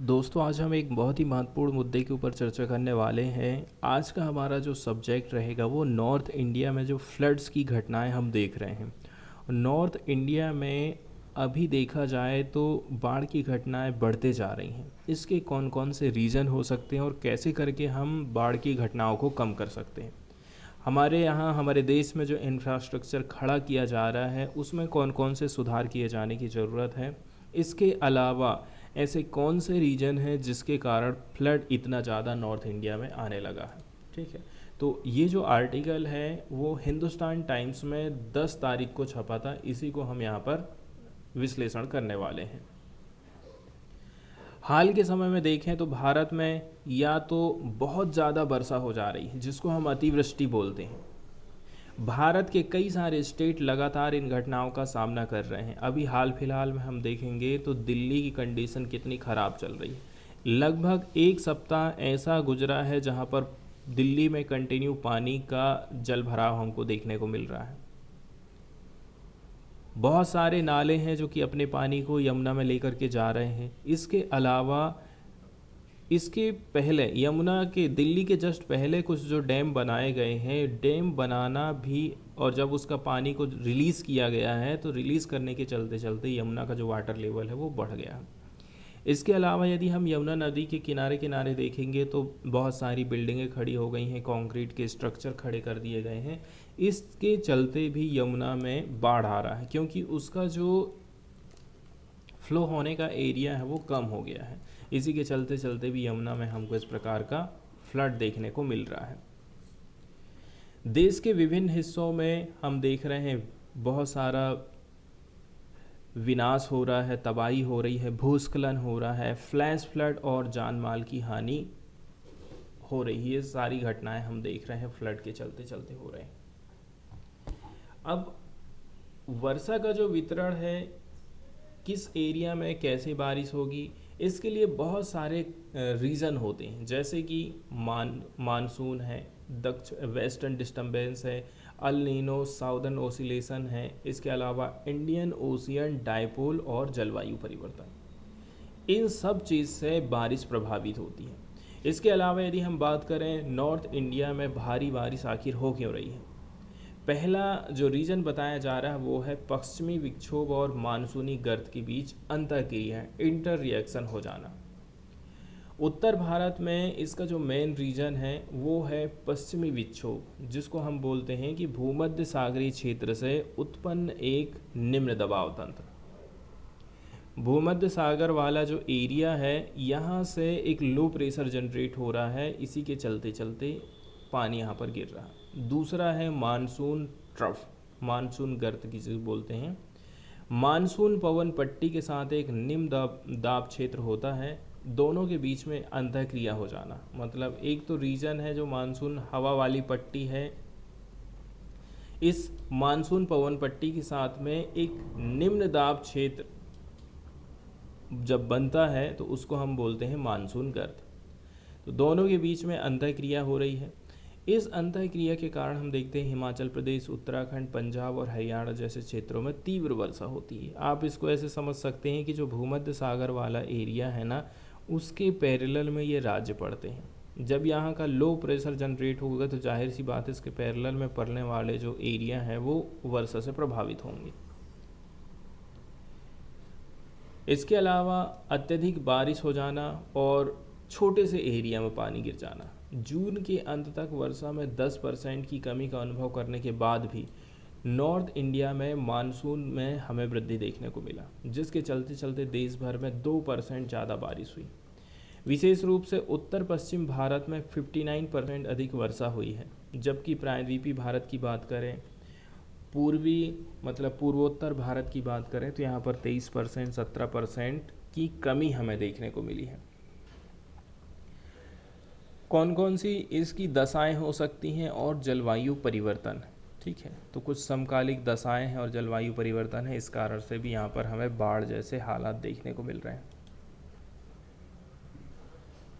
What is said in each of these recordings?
दोस्तों, आज हम एक बहुत ही महत्वपूर्ण मुद्दे के ऊपर चर्चा करने वाले हैं। आज का हमारा जो सब्जेक्ट रहेगा वो नॉर्थ इंडिया में जो फ्लड्स की घटनाएं हम देख रहे हैं। नॉर्थ इंडिया में अभी देखा जाए तो बाढ़ की घटनाएं बढ़ते जा रही हैं। इसके कौन कौन से रीज़न हो सकते हैं और कैसे करके हम बाढ़ की घटनाओं को कम कर सकते हैं। हमारे यहाँ हमारे देश में जो इंफ्रास्ट्रक्चर खड़ा किया जा रहा है उसमें कौन कौन से सुधार किए जाने की ज़रूरत है। इसके अलावा ऐसे कौन से रीजन हैं जिसके कारण फ्लड इतना ज़्यादा नॉर्थ इंडिया में आने लगा है। ठीक है, तो ये जो आर्टिकल है वो हिंदुस्तान टाइम्स में 10 तारीख को छपा था। इसी को हम यहाँ पर विश्लेषण करने वाले हैं। हाल के समय में देखें तो भारत में या तो बहुत ज़्यादा वर्षा हो जा रही है जिसको हम अतिवृष्टि बोलते हैं। भारत के कई सारे स्टेट लगातार इन घटनाओं का सामना कर रहे हैं। अभी हाल फिलहाल में हम देखेंगे तो दिल्ली की कंडीशन कितनी ख़राब चल रही है। लगभग एक सप्ताह ऐसा गुजरा है जहां पर दिल्ली में कंटिन्यू पानी का जल भराव हमको देखने को मिल रहा है। बहुत सारे नाले हैं जो कि अपने पानी को यमुना में लेकर के जा रहे हैं। इसके अलावा इसके पहले यमुना के दिल्ली के जस्ट पहले कुछ जो डैम बनाए गए हैं, डैम बनाना भी और जब उसका पानी को रिलीज़ किया गया है तो रिलीज़ करने के चलते चलते यमुना का जो वाटर लेवल है वो बढ़ गया। इसके अलावा यदि हम यमुना नदी के किनारे किनारे देखेंगे तो बहुत सारी बिल्डिंगें खड़ी हो गई हैं, कंक्रीट के स्ट्रक्चर खड़े कर दिए गए हैं। इसके चलते भी यमुना में बाढ़ आ रहा है क्योंकि उसका जो फ्लो होने का एरिया है वो कम हो गया है। इसी के चलते चलते भी यमुना में हमको इस प्रकार का फ्लड देखने को मिल रहा है। देश के विभिन्न हिस्सों में हम देख रहे हैं बहुत सारा विनाश हो रहा है, तबाही हो रही है, भूस्खलन हो रहा है, फ्लैश फ्लड और जान माल की हानि हो रही है। ये सारी घटनाएं हम देख रहे हैं फ्लड के चलते चलते हो रहे हैं। अब वर्षा का जो वितरण है, किस एरिया में कैसे बारिश होगी, इसके लिए बहुत सारे रीज़न होते हैं। जैसे कि मानसून है, वेस्टर्न डिस्टर्बेंस है, अल नीनो साउदर्न ओसिलेशन है, इसके अलावा इंडियन ओशियन डाइपोल और जलवायु परिवर्तन। इन सब चीज़ से बारिश प्रभावित होती है। इसके अलावा यदि हम बात करें नॉर्थ इंडिया में भारी बारिश आखिर हो क्यों रही है, पहला जो रीजन बताया जा रहा है वो है पश्चिमी विक्षोभ और मानसूनी गर्त के बीच अंतःक्रिया, इंटर रिएक्शन हो जाना। उत्तर भारत में इसका जो मेन रीजन है वो है पश्चिमी विक्षोभ, जिसको हम बोलते हैं कि भूमध्य सागरीय क्षेत्र से उत्पन्न एक निम्न दबाव तंत्र। भूमध्य सागर वाला जो एरिया है यहाँ से एक लो प्रेशर जनरेट हो रहा है, इसी के चलते चलते पानी यहाँ पर गिर रहा है। दूसरा है मानसून ट्रफ, मानसून गर्त जिसे बोलते हैं। मानसून पवन पट्टी के साथ एक निम्न दाब क्षेत्र होता है, दोनों के बीच में अंतःक्रिया हो जाना। मतलब एक तो रीजन है जो मानसून हवा वाली पट्टी है, इस मानसून पवन पट्टी के साथ में एक निम्न दाब क्षेत्र जब बनता है तो उसको हम बोलते हैं मानसून गर्त। तो दोनों के बीच में अंतःक्रिया हो रही है। इस अंतःक्रिया के कारण हम देखते हैं हिमाचल प्रदेश, उत्तराखंड, पंजाब और हरियाणा जैसे क्षेत्रों में तीव्र वर्षा होती है। आप इसको ऐसे समझ सकते हैं कि जो भूमध्य सागर वाला एरिया है ना, उसके पैरेलल में ये राज्य पड़ते हैं। जब यहाँ का लो प्रेशर जनरेट होगा तो जाहिर सी बात है इसके पैरेलल में पड़ने वाले जो एरिया हैं वो वर्षा से प्रभावित होंगे। इसके अलावा अत्यधिक बारिश हो जाना और छोटे से एरिया में पानी गिर जाना। जून के अंत तक वर्षा में 10% की कमी का अनुभव करने के बाद भी नॉर्थ इंडिया में मानसून में हमें वृद्धि देखने को मिला, जिसके चलते चलते देश भर में 2% ज़्यादा बारिश हुई। विशेष रूप से उत्तर पश्चिम भारत में 59% अधिक वर्षा हुई है, जबकि प्रायद्वीपीय भारत की बात करें, पूर्वी मतलब पूर्वोत्तर भारत की बात करें तो यहाँ पर 23%, 17% की कमी हमें देखने को मिली है। कौन कौन सी इसकी दशाएं हो सकती हैं और जलवायु परिवर्तन, ठीक है, तो कुछ समकालिक दशाएं हैं और जलवायु परिवर्तन है। इस कारण से भी यहाँ पर हमें बाढ़ जैसे हालात देखने को मिल रहे हैं।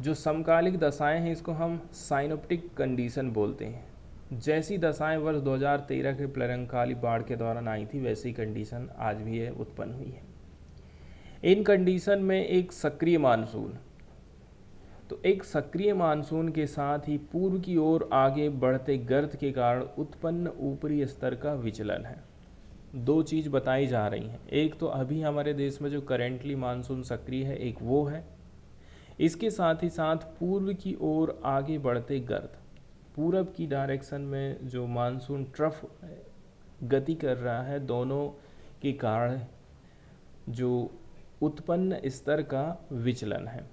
जो समकालिक दशाएं हैं इसको हम साइनोप्टिक कंडीशन बोलते हैं। जैसी दशाएं वर्ष 2013 के प्रलयंकाली बाढ़ के दौरान आई थी वैसी कंडीशन आज भी उत्पन्न हुई है। इन कंडीशन में एक सक्रिय मानसून तो एक सक्रिय मानसून के साथ ही पूर्व की ओर आगे बढ़ते गर्त के कारण उत्पन्न ऊपरी स्तर का विचलन है। दो चीज़ बताई जा रही हैं, एक तो अभी हमारे देश में जो करेंटली मानसून सक्रिय है एक वो है, इसके साथ ही साथ पूर्व की ओर आगे बढ़ते गर्त, पूरब की डायरेक्शन में जो मानसून ट्रफ गति कर रहा है, दोनों के कारण जो उत्पन्न स्तर का विचलन है।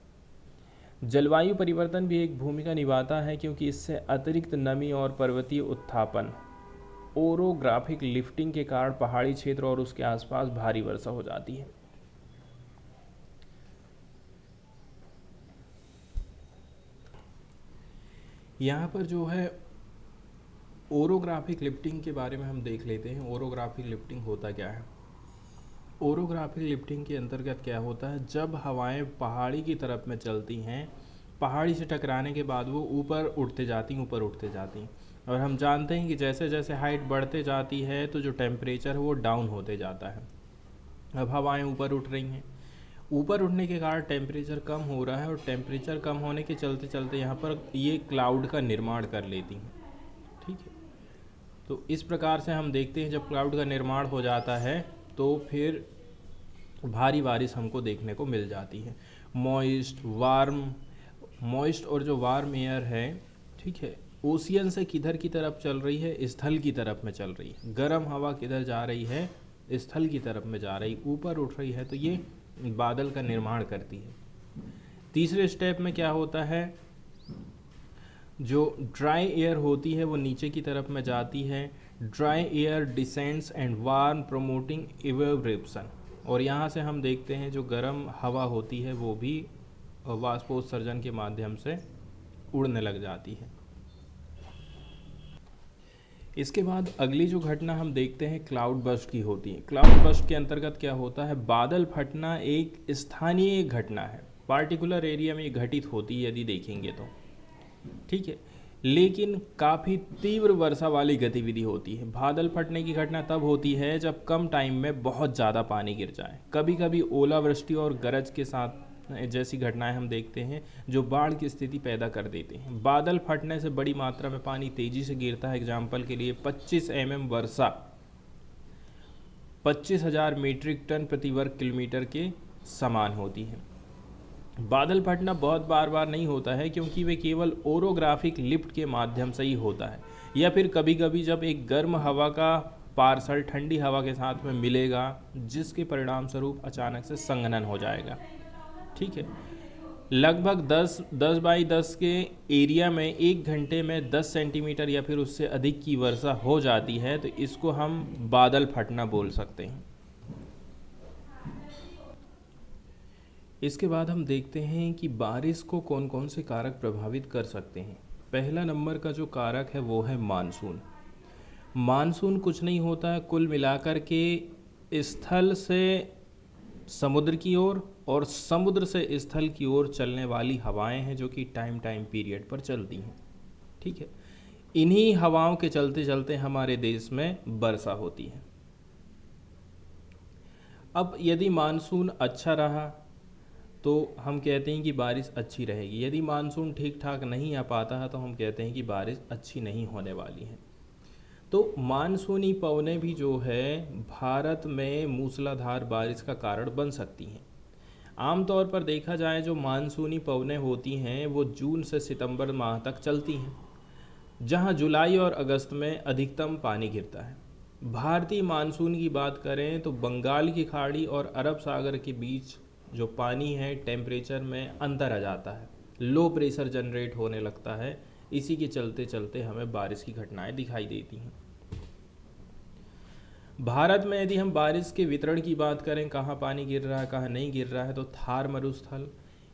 जलवायु परिवर्तन भी एक भूमिका निभाता है क्योंकि इससे अतिरिक्त नमी और पर्वतीय उत्थापन ओरोग्राफिक लिफ्टिंग के कारण पहाड़ी क्षेत्र और उसके आसपास भारी वर्षा हो जाती है। यहाँ पर जो है ओरोग्राफिक लिफ्टिंग के बारे में हम देख लेते हैं। ओरोग्राफिक लिफ्टिंग होता क्या है? ओरोग्राफिक लिफ्टिंग के अंतर्गत क्या होता है, जब हवाएं पहाड़ी की तरफ में चलती हैं, पहाड़ी से टकराने के बाद वो ऊपर उठते जाती हैं और हम जानते हैं कि जैसे जैसे हाइट बढ़ते जाती है तो जो टेम्परेचर है वो डाउन होते जाता है। अब हवाएं ऊपर उठ रही हैं, ऊपर उठने के कारण टेम्परेचर कम हो रहा है और टेम्परेचर कम होने के चलते चलते यहाँ पर ये क्लाउड का निर्माण कर लेती हैं। ठीक है, तो इस प्रकार से हम देखते हैं जब क्लाउड का निर्माण हो जाता है तो फिर भारी बारिश हमको देखने को मिल जाती है। मॉइस्ट और जो वार्म एयर है, ठीक है, ओशियन से किधर की तरफ चल रही है? स्थल की तरफ में चल रही है। गर्म हवा किधर जा रही है? स्थल की तरफ में जा रही, ऊपर उठ रही है, तो ये बादल का निर्माण करती है। तीसरे स्टेप में क्या होता है, जो ड्राई एयर होती है वो नीचे की तरफ में जाती है। Dry air descends and warm promoting evaporation, और यहाँ से हम देखते हैं जो गर्म हवा होती है वो भी वाष्पोत्सर्जन के माध्यम से उड़ने लग जाती है। इसके बाद अगली जो घटना हम देखते हैं क्लाउड बर्स्ट की होती है। क्लाउड बर्स्ट के अंतर्गत क्या होता है, बादल फटना एक स्थानीय घटना है, पार्टिकुलर एरिया में घटित होती है यदि देखेंगे तो, ठीक है, लेकिन काफ़ी तीव्र वर्षा वाली गतिविधि होती है। बादल फटने की घटना तब होती है जब कम टाइम में बहुत ज़्यादा पानी गिर जाए। कभी कभी ओलावृष्टि और गरज के साथ जैसी घटनाएं हम देखते हैं जो बाढ़ की स्थिति पैदा कर देते हैं। बादल फटने से बड़ी मात्रा में पानी तेजी से गिरता है। एग्जाम्पल के लिए 25 mm वर्षा 25,000 मीट्रिक टन प्रति वर्ग किलोमीटर के समान होती है। बादल फटना बहुत बार बार नहीं होता है क्योंकि वे केवल ओरोग्राफिक लिफ्ट के माध्यम से ही होता है, या फिर कभी कभी जब एक गर्म हवा का पार्सल ठंडी हवा के साथ में मिलेगा जिसके परिणाम स्वरूप अचानक से संघनन हो जाएगा। ठीक है, लगभग 10 बाई 10 के एरिया में 1 घंटे में 10 सेंटीमीटर या फिर उससे अधिक की वर्षा हो जाती है, तो इसको हम बादल फटना बोल सकते हैं। इसके बाद हम देखते हैं कि बारिश को कौन कौन से कारक प्रभावित कर सकते हैं। पहला नंबर का जो कारक है वो है मानसून। मानसून कुछ नहीं होता है, कुल मिलाकर के स्थल से समुद्र की ओर और समुद्र से स्थल की ओर चलने वाली हवाएं हैं जो कि टाइम पीरियड पर चलती हैं। ठीक है, इन्हीं हवाओं के चलते चलते हमारे देश में वर्षा होती है। अब यदि मानसून अच्छा रहा तो हम कहते हैं कि बारिश अच्छी रहेगी। यदि मानसून ठीक ठाक नहीं आ पाता है तो हम कहते हैं कि बारिश अच्छी नहीं होने वाली है। तो मानसूनी पवनें भी जो है भारत में मूसलाधार बारिश का कारण बन सकती हैं। आमतौर पर देखा जाए जो मानसूनी पवनें होती हैं वो जून से सितंबर माह तक चलती हैं, जहां जुलाई और अगस्त में अधिकतम पानी गिरता है। भारतीय मानसून की बात करें तो बंगाल की खाड़ी और अरब सागर के बीच जो पानी है टेम्परेचर में अंतर आ जाता है, लो प्रेशर जनरेट होने लगता है। इसी के चलते चलते हमें बारिश की घटनाएं दिखाई देती हैं। भारत में यदि हम बारिश के वितरण की बात करें, कहाँ पानी गिर रहा है कहाँ नहीं गिर रहा है, तो थार मरुस्थल,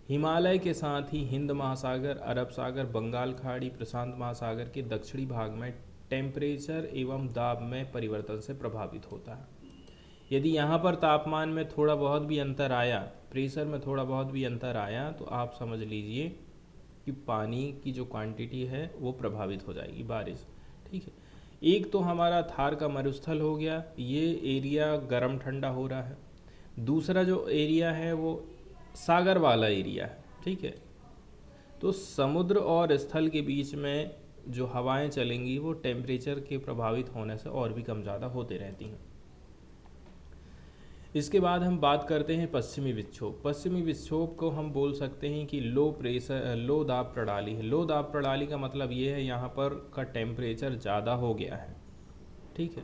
हिमालय के साथ ही हिंद महासागर, अरब सागर, बंगाल खाड़ी, प्रशांत महासागर के दक्षिणी भाग में टेम्परेचर एवं दाब में परिवर्तन से प्रभावित होता है। यदि यहाँ पर तापमान में थोड़ा बहुत भी अंतर आया, प्रेशर में थोड़ा बहुत भी अंतर आया, तो आप समझ लीजिए कि पानी की जो क्वांटिटी है वो प्रभावित हो जाएगी बारिश। ठीक है, एक तो हमारा थार का मरुस्थल हो गया, ये एरिया गर्म ठंडा हो रहा है। दूसरा जो एरिया है वो सागर वाला एरिया है। ठीक है, तो समुद्र और स्थल के बीच में जो हवाएं चलेंगी वो टेम्परेचर के प्रभावित होने से और भी कम ज़्यादा होते रहती हैं। इसके बाद हम बात करते हैं पश्चिमी विक्षोभ। पश्चिमी विक्षोभ को हम बोल सकते हैं कि लो दाब प्रणाली है। लो दाब प्रणाली का मतलब ये है यहाँ पर का टेम्परेचर ज़्यादा हो गया है, ठीक है।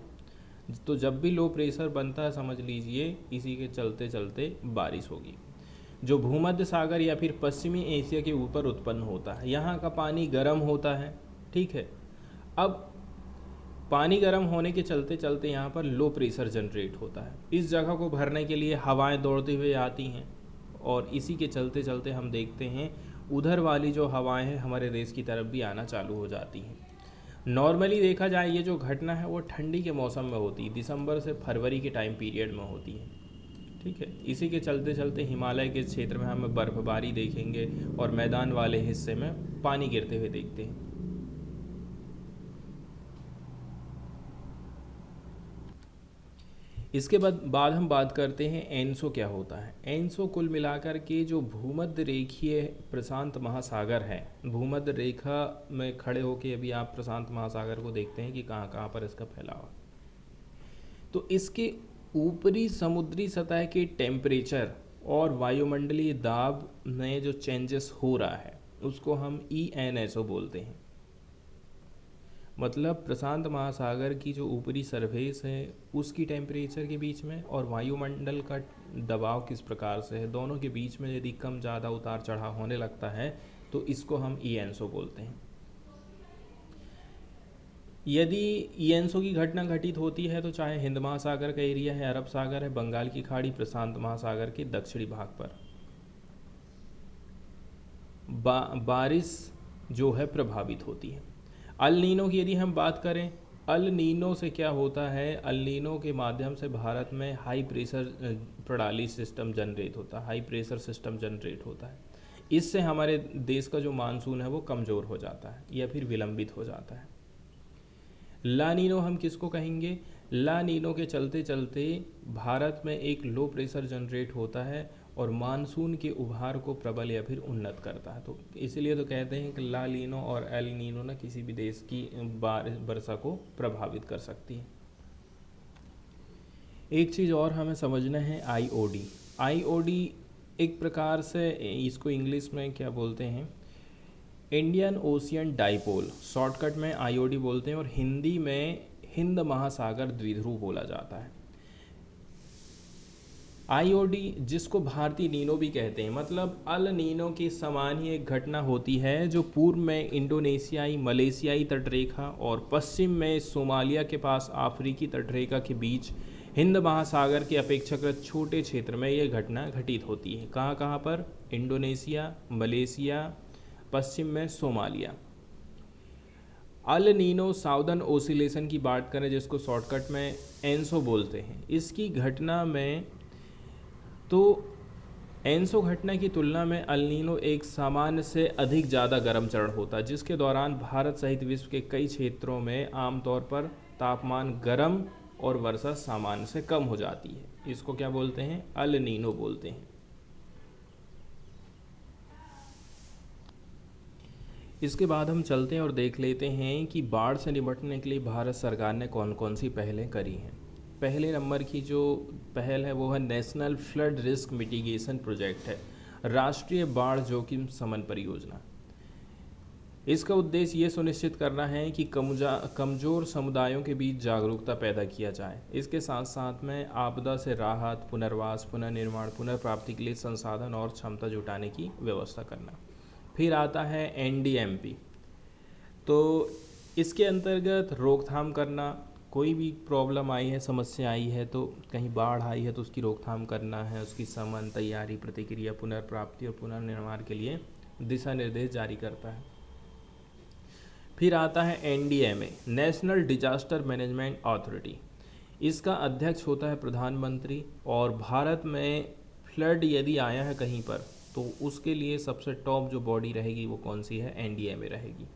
तो जब भी लो प्रेशर बनता है समझ लीजिए इसी के चलते चलते बारिश होगी, जो भूमध्य सागर या फिर पश्चिमी एशिया के ऊपर उत्पन्न होता है। यहाँ का पानी गर्म होता है, ठीक है। अब पानी गर्म होने के चलते चलते यहाँ पर लो प्रेशर जनरेट होता है। इस जगह को भरने के लिए हवाएं दौड़ते हुए आती हैं और इसी के चलते चलते हम देखते हैं उधर वाली जो हवाएं हैं हमारे देश की तरफ भी आना चालू हो जाती हैं। नॉर्मली देखा जाए ये जो घटना है वो ठंडी के मौसम में होती है, दिसंबर से फरवरी के टाइम पीरियड में होती है, ठीक है। इसी के चलते चलते हिमालय के क्षेत्र में हम बर्फबारी देखेंगे और मैदान वाले हिस्से में पानी गिरते हुए देखते हैं। इसके बाद हम बात करते हैं एनसो क्या होता है। एनसो कुल मिलाकर के जो भूमध्य रेखीय प्रशांत महासागर है, भूमध्य रेखा में खड़े होके अभी आप प्रशांत महासागर को देखते हैं कि कहाँ कहाँ पर इसका फैलाव। तो इसके ऊपरी समुद्री सतह के टेम्परेचर और वायुमंडलीय दाब में जो चेंजेस हो रहा है उसको हम ENSO बोलते हैं। मतलब प्रशांत महासागर की जो ऊपरी सरफेस है उसकी टेम्परेचर के बीच में और वायुमंडल का दबाव किस प्रकार से है, दोनों के बीच में यदि कम ज़्यादा उतार चढ़ाव होने लगता है तो इसको हम ENSO बोलते हैं। यदि ENSO की घटना घटित होती है तो चाहे हिंद महासागर का एरिया है, अरब सागर है, बंगाल की खाड़ी, प्रशांत महासागर के दक्षिणी भाग पर बारिश जो है प्रभावित होती है। अल नीनो की यदि हम बात करें, अल नीनो से क्या होता है, अल नीनो के माध्यम से भारत में हाई प्रेशर प्रणाली सिस्टम जनरेट होता है, हाई प्रेशर सिस्टम जनरेट होता है। इससे हमारे देश का जो मानसून है वो कमज़ोर हो जाता है या फिर विलंबित हो जाता है। ला नीनो हम किसको कहेंगे, ला नीनो के चलते चलते भारत में एक लो प्रेशर जनरेट होता है और मानसून के उभार को प्रबल या फिर उन्नत करता है। तो इसीलिए तो कहते हैं कि ला नीनो और एल नीनो ना किसी भी देश की वर्षा को प्रभावित कर सकती है। एक चीज़ और हमें समझना है, IOD। IOD एक प्रकार से इसको इंग्लिश में क्या बोलते हैं, इंडियन ओशियन डाइपोल, शॉर्टकट में IOD बोलते हैं और हिंदी में हिंद महासागर द्विध्रुव बोला जाता है। IOD जिसको भारतीय नीनो भी कहते हैं, मतलब अल नीनो के समान ही एक घटना होती है जो पूर्व में इंडोनेशियाई मलेशियाई तटरेखा और पश्चिम में सोमालिया के पास अफ्रीकी तटरेखा के बीच हिंद महासागर के अपेक्षाकृत छोटे क्षेत्र में ये घटना घटित होती है। कहाँ कहाँ पर, इंडोनेशिया, मलेशिया, पश्चिम में Somalia. El Nino southern oscillation की बात करें जिसको शॉर्टकट में एनसो बोलते हैं, इसकी घटना में तो एनसो घटना की तुलना में अल नीनो एक सामान्य से अधिक ज़्यादा गर्म चरण होता है जिसके दौरान भारत सहित विश्व के कई क्षेत्रों में आमतौर पर तापमान गर्म और वर्षा सामान्य से कम हो जाती है। इसको क्या बोलते हैं, अल नीनो बोलते हैं। इसके बाद हम चलते हैं और देख लेते हैं कि बाढ़ से निपटने के लिए भारत सरकार ने कौन कौन सी पहलें करी हैं। पहले नंबर की जो पहल है वो है national flood risk mitigation project है, राष्ट्रीय बाढ़ जोखिम शमन परियोजना। इसका उद्देश्य ये सुनिश्चित करना है कि कमज़ोर समुदायों के बीच जागरूकता पैदा किया जाए। इसके साथ साथ में आपदा से राहत, पुनर्वास, पुनर्निर्माण, पुनर्प्राप्ति के लिए संसाधन और क्षमता जुटाने की व्यवस्था करना। फिर आता है NDMP, तो इसके अंतर्गत रोकथाम करना, कोई भी प्रॉब्लम आई है, समस्या आई है, तो कहीं बाढ़ आई है तो उसकी रोकथाम करना है, उसकी शमन, तैयारी, प्रतिक्रिया, पुनर्प्राप्ति और पुनर्निर्माण के लिए दिशा निर्देश जारी करता है। फिर आता है NDMA, national disaster management authority. इसका अध्यक्ष होता है प्रधानमंत्री और भारत में फ्लड यदि आया है कहीं पर तो उसके लिए सबसे टॉप जो बॉडी रहेगी वो कौन सी है, NDMA रहेगी।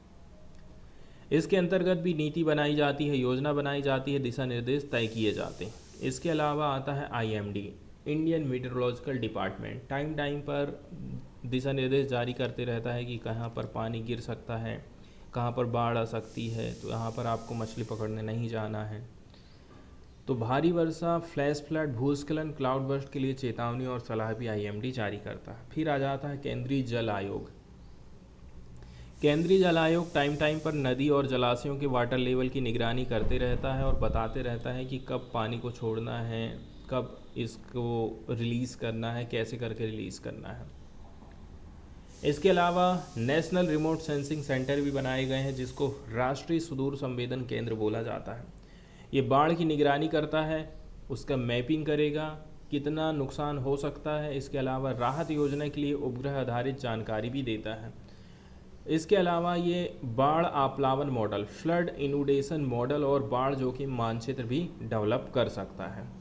इसके अंतर्गत भी नीति बनाई जाती है, योजना बनाई जाती है, दिशा निर्देश तय किए जाते हैं। इसके अलावा आता है IMD, Indian meteorological department time time पर दिशा निर्देश जारी करते रहता है कि कहाँ पर पानी गिर सकता है, कहाँ पर बाढ़ आ सकती है, तो यहाँ पर आपको मछली पकड़ने नहीं जाना है। तो भारी वर्षा, फ्लैश फ्लड, भूस्खलन, क्लाउड बर्स्ट के लिए चेतावनी और सलाह भी आईएमडी जारी करता है। फिर आ जाता है केंद्रीय जल आयोग। केंद्रीय जल आयोग टाइम टाइम पर नदी और जलाशयों के वाटर लेवल की निगरानी करते रहता है और बताते रहता है कि कब पानी को छोड़ना है, कब इसको रिलीज़ करना है, कैसे करके रिलीज़ करना है। इसके अलावा नेशनल रिमोट सेंसिंग सेंटर भी बनाए गए हैं, जिसको राष्ट्रीय सुदूर संवेदन केंद्र बोला जाता है। ये बाढ़ की निगरानी करता है, उसका मैपिंग करेगा, कितना नुकसान हो सकता है। इसके अलावा राहत योजना के लिए उपग्रह आधारित जानकारी भी देता है। इसके अलावा ये बाढ़ आप्लावन मॉडल, फ्लड इनुडेशन मॉडल और बाढ़ जोखिम मानचित्र भी डेवलप कर सकता है।